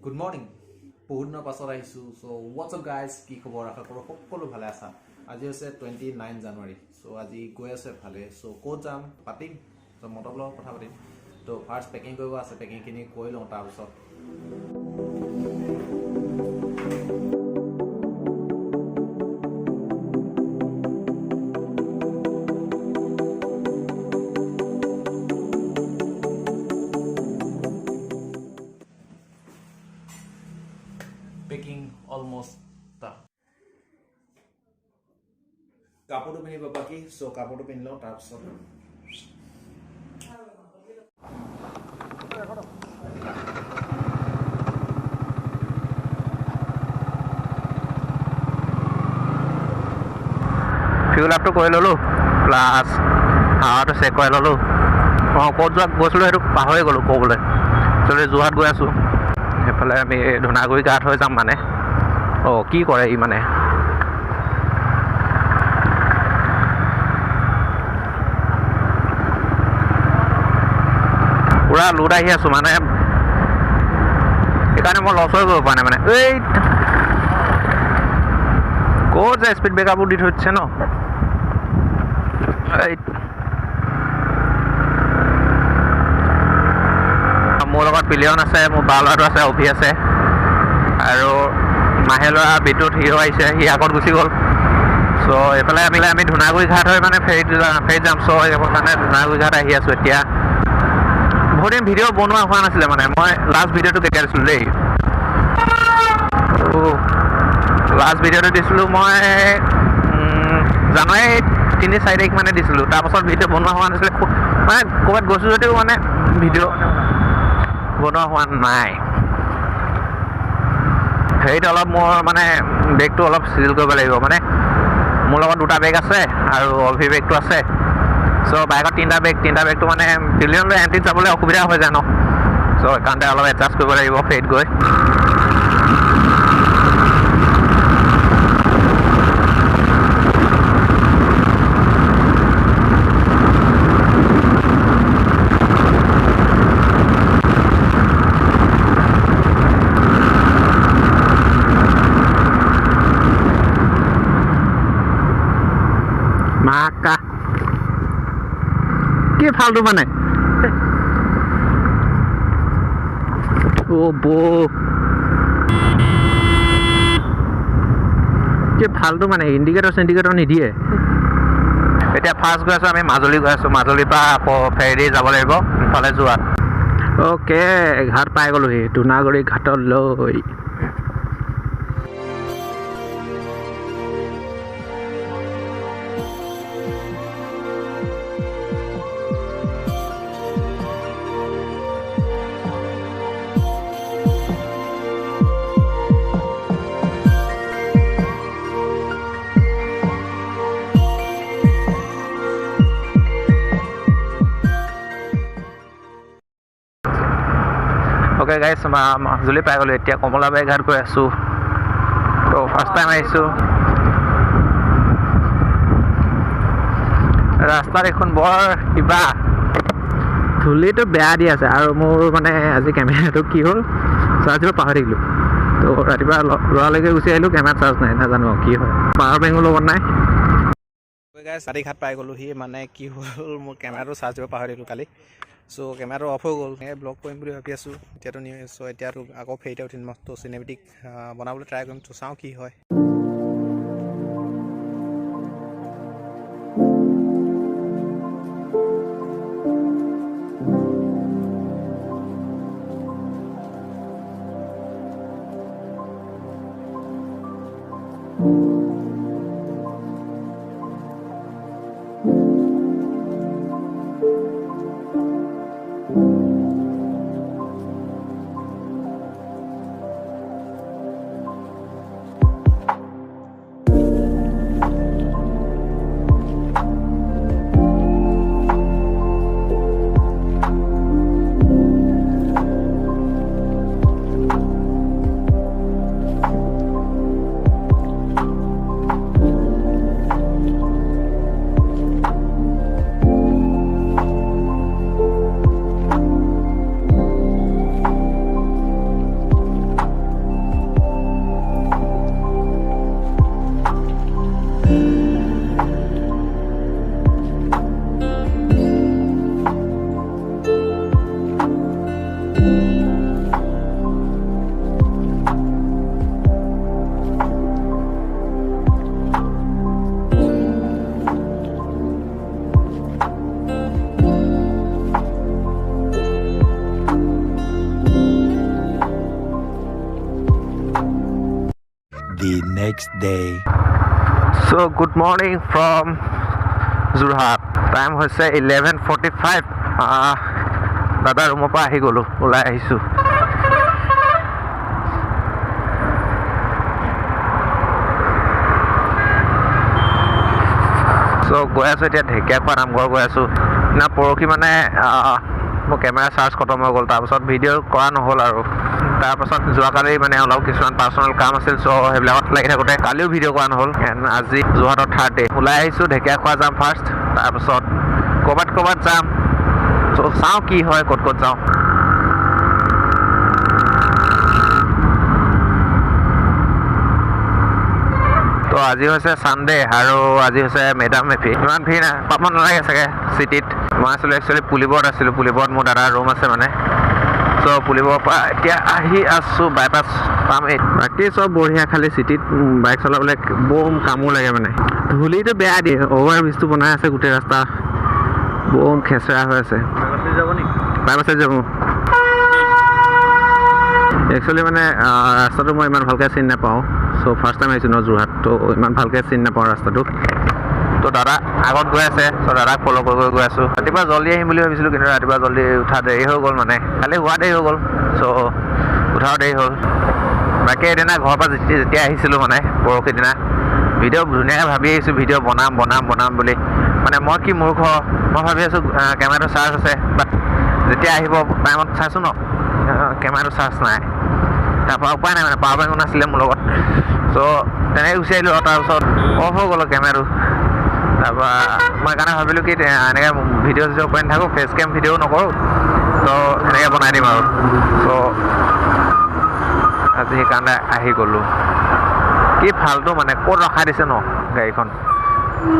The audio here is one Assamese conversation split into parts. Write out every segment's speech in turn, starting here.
Good morning. Purna pasar aisu. So what's up guys? Ki khobor akha koro hokkolo bhale asa. Aji hoise 29 January. So aji goi ase bhale. So ko jam patim. So Moto blog kotha patim. To first packing koibo ase packing kini koi long tar pisot. Packing almost done. Kapoor pini babaki, so kapoor pin lo tar pisot. Fuel up to Coelho plus how to say Coelho. Kodza goes to Pahogolo Cobble. So there's what goes to Palami Donagui got her some money. Oh, key or a money. Ura Luda here, Sumana. You can't more also go one minute. Wait. Go the speed breaker would it channel. Right. More about billion as a mobile address of PSA. Aro Mahela Bitut hero I say he got visible. So if I am in Hunagu had a fade jump so I was not here with ya. Put in video Bono Juanas Lemon. My last video to get today. Last video to this loop my Zanai Tini side man this loop. Tapos video Bono Juanas my covered goes to one video. Bono Juan my hate a lot more money back to all of Silgo Valego money. Mula Duta Vegase, I will be back to say. So I got Tinda back to one billion anti trouble of Kubia Hojano. So I can't allow it just over a fate going. Maka কি ফালতু মানে ও বো কি ফালতু মানে ইন্ডিকেটৰ নিদিয়ে এতিয়া ফাৰ্ষ্ট গৈ আছো আমি মাজুলী গৈ আছো মাজুলীৰ পৰা আকৌ ফেৰী যাব লাগিব ইফালে যোৱা ওকে ঘাট পাই গলো হি ধুনাগুৰি ঘাটলৈ Okay guys, মাজুলী পাই গলো এতিয়া কমলাবাই ঘাট গৈ আছো তো ফাৰ্ষ্ট টাইম আহিছো ৰাস্তাৰ এখন বৰ কিবা ধুলিটো বেয়া দি আছে আৰু মোৰ মানে আজি কেমেৰাটো কি হ'ল চাৰ্জ দিব পাহৰি গলো তো ৰাতিপুৱা লৰালৈকে গুচি আহিলো কেমেৰা চাৰ্জ নাই নাজানো কি হয় পাৱাৰ বেংক লগত নাই গাইছ চাৰি ঘাট পাই গলো হি মানে কি হ'ল মোৰ কেমেৰাটো চাৰ্জ দিব পাহৰি গলো কালি সো কেমেৰাটো অফ হৈ গ'ল ব্লগ কৰিম বুলি ভাবি আছো এতিয়াতো সো এতিয়াতো আকৌ ফেৰিতে উঠিম তো চিনেমেটিক বনাবলৈ ট্ৰাই কৰিম তো চাওঁ কি হয় next day. So good morning from Jorhat. Time hoise 11:45. Dada room pa ahi golo ulai ahisu. So goi asu etia Dhekkia Khwa namghor goi asu na poroki mane mo camera charge khatam ho gol tar pasot video kora nohol aru tar pasot joa kali mane olop kisuman personal kaam asil so heblakot lagi thakote kaliu video kora nohol and aji Jorhatot third day ulai ahisu Dhekkia Khwa jam first tar pasot kobat jam so sao ki hoy kot jao তো আজি হৈছে সানডে আৰু আজি হৈছে মেডাম এফি ইমান ভিৰ না পাব নালাগে চাগে চিটিত মই আছিলো একচুৱেলি পুলিবৰ্ড আছিলো পুলিবৰ্ড মোৰ দাদাৰ ৰুম আছে মানে সো পুলিবৰ্ডৰ পৰা এতিয়া আহি আছো বাইপাছ পাম বাকী চব বঢ়িয়া খালি চিটিত বাইক চলাবলৈ বম কামো লাগে মানে ধূলিটো বেয়া দিয়ে অভাৰ ব্ৰিজটো বনাই আছে গোটেই ৰাস্তা বম খেচৰা হৈ আছে বাইপাছে যাব একচুৱেলি মানে ৰাস্তাটো মই ইমান ভালকৈ চিনি নাপাওঁ সো ফাৰ্ষ্ট টাইম আহিছোঁ ন যোৰহাট তো ইমান ভালকৈ চিনি নাপাওঁ ৰাস্তাটো তো দাদা আগত গৈ আছে চ' দাদাক ফ'ল' কৰি গৈ আছোঁ ৰাতিপুৱা জল্দি আহিম বুলি ভাবিছিলোঁ কিন্তু ৰাতিপুৱা জল্দি উঠা দেৰি হৈ গ'ল মানে খালি হোৱা দেৰি হৈ গ'ল চ' উঠাও দেৰি হ'ল বাকী এদিনা ঘৰৰ পৰা যেতিয়া আহিছিলোঁ মানে পৰহি দিনা ভিডিঅ' ধুনীয়াকৈ ভাবি আহিছোঁ ভিডিঅ' বনাম বুলি মানে মই কি মূৰ্খ মই ভাবি আছোঁ কেমেৰাটো চাৰ্জ আছে বাট যেতিয়া আহিব টাইমত চাইছোঁ ন কেমেৰাটো চাৰ্জ নাই তাৰপৰা উপায় নাই মানে পাৱাৰ বেংক নাছিলে মোৰ লগত চ' তেনেকৈ গুচি আহিলোঁ তাৰপিছত অফ হৈ গ'ল কেমেৰাটো তাৰপৰা মই সেইকাৰণে ভাবিলোঁ কি এনেকৈ ভিডিঅ' চিডিঅ' কৰি নাথাকোঁ ফেচ কেম ভিডিঅ' নকৰোঁ ত' এনেকৈ বনাই দিম আৰু চ' আজি সেইকাৰণে আহি গ'লোঁ কি ফাল্টু মানে ক'ত ৰখাই দিছে ন গাড়ীখন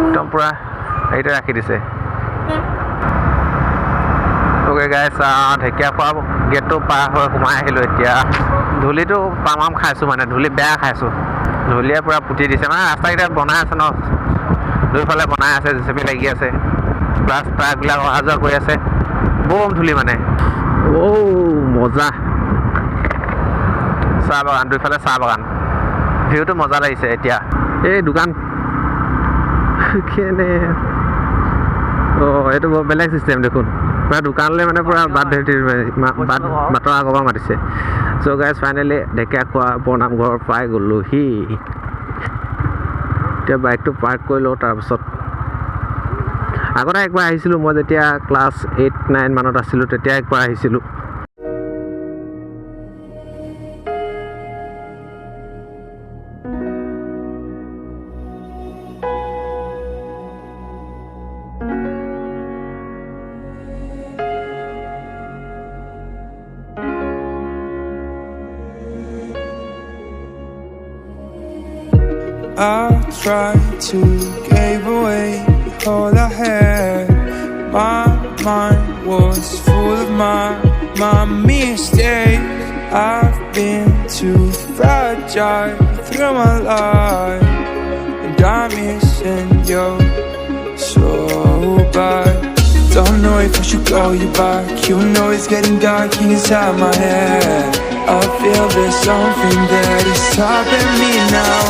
একদম পূৰা হেৰিতে ৰাখি দিছে ওকে গাইজ ঢেকীয়া খোৱা গেটটো পাৰ হৈ সোমাই আহিলোঁ এতিয়া ধূলিটো তামাম খাইছোঁ মানে ধূলি বেয়া খাইছোঁ ধূলিয়ে পূৰা পুতি দিছে মানে ৰাস্তাকেইটা বনাই আছে ন দুইফালে বনাই আছে জেচিপি লাগি আছে প্লাছ ট্ৰাকবিলাক অহা যোৱা কৰি আছে বম ধূলি মানে মজা চাহ বাগান দুইফালে চাহ বাগান ভিউটো মজা লাগিছে এতিয়া এই দোকান কেনে এইটো বৰ বেলেগ চিষ্টেম দেখোন পুৰা দোকানলৈ মানে পুৰা বাটৰ আগৰ পৰা মাতিছে চ' গাইজ ফাইনেলি ঢেকীয়া খোৱা বৰনামঘৰ পাই গ'লোহি এতিয়া বাইকটো পাৰ্ক কৰি লওঁ তাৰপিছত আগতে একবাৰ আহিছিলোঁ মই যেতিয়া ক্লাছ 8-9 মানত আছিলোঁ তেতিয়া একবাৰ আহিছিলোঁ I tried to give away all I had. My mind was full of my mistakes. I've been too fragile through my life, and I'm missing you so bad. Don't know if I should call you back. You know it's getting dark inside my head. I feel there's something that is stopping me now.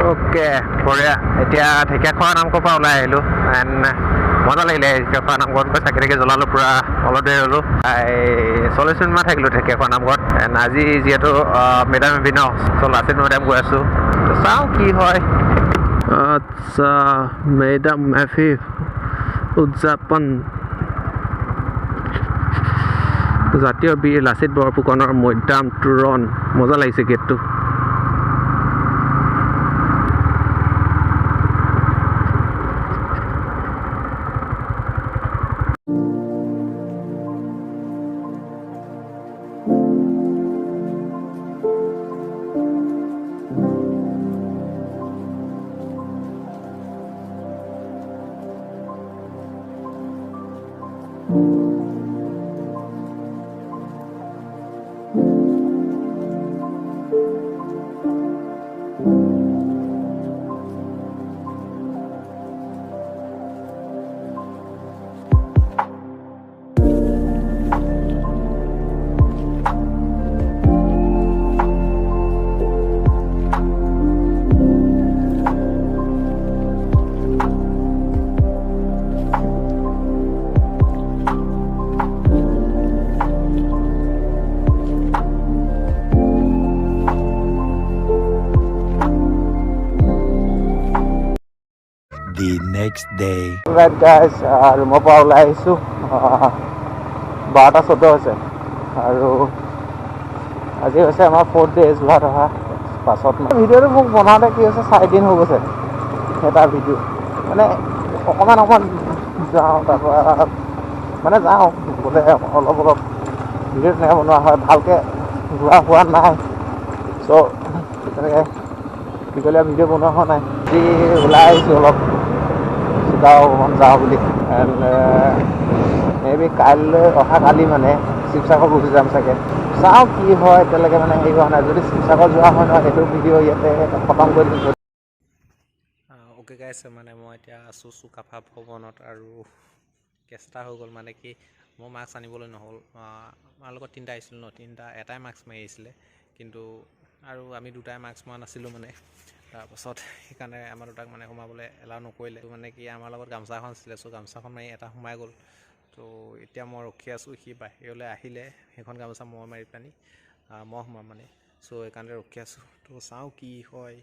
Okay বঢ়িয়া এতিয়া ঢেকীয়া খোৱা নামঘৰৰ পৰা ওলাই আহিলোঁ এণ্ড মজা লাগিলে ঢেকীয়া খোৱা নামঘৰত গৈ চাকি জ্বলালোঁ পূৰা অলপ দেৰি হ'লোঁ 40 মিনিটমান থাকিলোঁ ঢেকীয়া খোৱা নামঘৰত এণ্ড আজি যিহেতু মেডাম এফি ন চ' লাচিত মেডাম গৈ আছোঁ চাওঁ কি হয় আচ্ছা মেডাম এফি উদযাপন জাতীয় বীৰ লাচিত বৰফুকনৰ মৈদাম তোৰণ মজা লাগিছে গেটটো next day. Right guys, ৰুমৰ পৰা ওলাই আহিছোঁ 12:14 হৈছে আৰু আজি হৈছে আমাৰ 4th day যোৰহাট অহা পাছত ভিডিঅ'টো মোক বনাওঁতে কি হৈছে 4 দিন হৈ গৈছে এটা ভিডিঅ' মানে অকণমান যাওঁ তাৰপৰা মানে যাওঁ গ'লে অলপ ভিডিঅ' তেনেকৈ বনোৱা হয় ভালকৈ ঘূৰা হোৱা নাই চ' তেনেকৈ দীঘলীয়া ভিডিঅ' বনোৱা হোৱা নাই আজি ওলাই আহিছোঁ অলপ যাওঁ বুলি এণ্ড মেবি অহাকালি মানে শিৱসাগৰ গুচি যাম চাগে চাওঁ কি হয় এতিয়ালৈকে মানে হেৰি হোৱা নাই যদি শিৱসাগৰ যোৱা হয় নহয় সেইটো ভিডিঅ' ইয়াতে খতম কৰি দিম অ'কে গাইছে মানে মই এতিয়া আছোঁ চুকাফা ভৱনত আৰু কেছ এটা হৈ গ'ল মানে কি মই মাস্ক আনিবলৈ নহ'ল আমাৰ লগত 3টা আহিছিলোঁ ন 3টা এটাই মাস্ক মাৰি আহিছিলে কিন্তু আৰু আমি 2টাই মাস্ক মৰা নাছিলোঁ মানে তাৰপাছত সেইকাৰণে আমাৰ 2টাক মানে সোমাবলৈ এলাউ নকৰিলে মানে কি আমাৰ লগত গামোচা এখন আছিলে চ' গামোচাখন মাৰি এটা সোমাই গ'ল তো এতিয়া মই ৰখি আছোঁ সি বাহিৰলৈ আহিলে সেইখন গামোচা মই মাৰি পানি মই সোমাম মানে চ' সেইকাৰণে ৰখি আছোঁ তো চাওঁ কি হয়